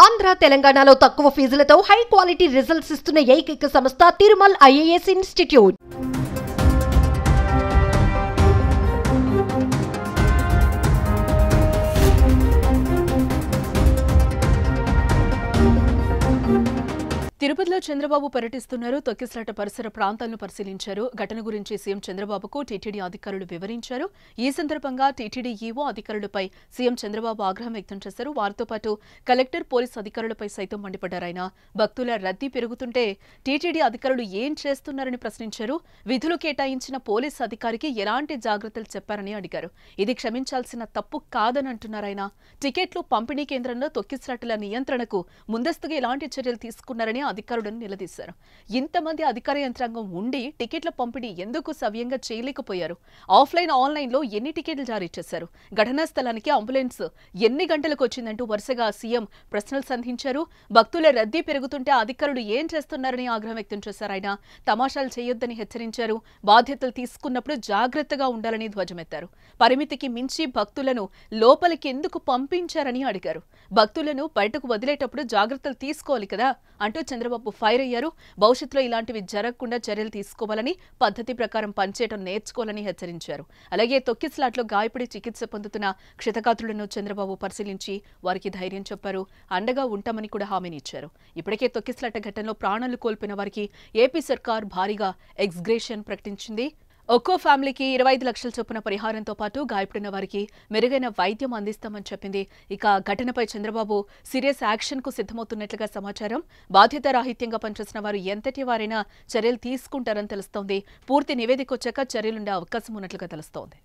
ఆంధ్ర తెలంగాణలో తక్కువ ఫీజులతో high quality results ఇస్తున్న ఏకైక సంస్థ తిరుమల్ ఐఏఎస్ ఇన్స్టిట్యూట్. తిరుపతిలో చంద్రబాబు పర్యటిస్తున్నారు. తొక్కిసలాట పరిసర ప్రాంతాలను పరిశీలించారు. ఘటన గురించి సీఎం చంద్రబాబుకు టీటీడీ అధికారులు వివరించారు. ఈ సందర్భంగా టీటీడీ ఈవో అధికారులపై సీఎం చంద్రబాబు ఆగ్రహం వ్యక్తం చేశారు. వారితో పాటు కలెక్టర్, పోలీసు అధికారులపై సైతం మండిపడ్డారాయన. భక్తుల రద్దీ పెరుగుతుంటే టీటీడీ అధికారులు ఏం చేస్తున్నారని ప్రశ్నించారు. విధులు కేటాయించిన పోలీసు అధికారికి ఎలాంటి జాగ్రత్తలు చెప్పారని అడిగారు. ఇది క్షమించాల్సిన తప్పు కాదని అంటున్నారాయన. టికెట్లు పంపిణీ కేంద్రంలో తొక్కిసలాటల నియంత్రణకు ముందస్తుగా ఎలాంటి చర్యలు తీసుకున్నారని అధికారులను నిలదీశారు. ఇంతమంది అధికార యంత్రాంగం ఉండి టికెట్ల పంపిణీ ఎందుకు సవ్యంగా చేయలేకపోయారు? ఆఫ్లైన్, ఆన్లైన్లో ఎన్ని టికెట్లు జారీ చేశారు? ఘటనా స్థలానికి అంబులెన్స్ ఎన్ని గంటలకు వచ్చిందంటూ వరుసగా సీఎం ప్రశ్నలు సంధించారు. భక్తుల రద్దీ పెరుగుతుంటే అధికారులు ఏం చేస్తున్నారని ఆగ్రహం వ్యక్తం చేశారు. ఆయన తమాషాలు చేయొద్దని హెచ్చరించారు. బాధ్యతలు తీసుకున్నప్పుడు జాగ్రత్తగా ఉండాలని ధ్వజమెత్తారు. పరిమితికి మించి భక్తులను లోపలికి ఎందుకు పంపించారని అడిగారు. భక్తులను బయటకు వదిలేటప్పుడు జాగ్రత్తలు తీసుకోవాలి కదా అంటూ చంద్రబాబు ఫైర్ అయ్యారు. భవిష్యత్తులో ఇలాంటివి జరగకుండా చర్యలు తీసుకోవాలని, పద్ధతి ప్రకారం పనిచేయడం నేర్చుకోవాలని హెచ్చరించారు. అలాగే తొక్కిసలాట్లో గాయపడి చికిత్స పొందుతున్న క్షతగాత్రులను చంద్రబాబు పరిశీలించి వారికి ధైర్యం చెప్పారు. అండగా ఉంటామని కూడా హామీనిచ్చారు. ఇప్పటికే తొక్కిసలాట ఘటనలో ప్రాణాలు కోల్పోయిన వారికి ఏపీ సర్కార్ భారీగా ఎక్స్గ్రేషన్ ప్రకటించింది. ఒక్కో ఫ్యామిలీకి 25 లక్షల చొప్పున పరిహారంతో పాటు గాయపడిన వారికి మెరుగైన వైద్యం అందిస్తామని చెప్పింది. ఇక ఘటనపై చంద్రబాబు సీరియస్ యాక్షన్ కు సిద్ధమవుతున్నట్లుగా సమాచారం. బాధ్యతారాహిత్యంగా పనిచేసిన వారు ఎంతటి వారైనా చర్యలు తీసుకుంటారని తెలుస్తోంది. పూర్తి నివేదిక వచ్చాక చర్యలుండే అవకాశం ఉన్నట్లుగా తెలుస్తోంది.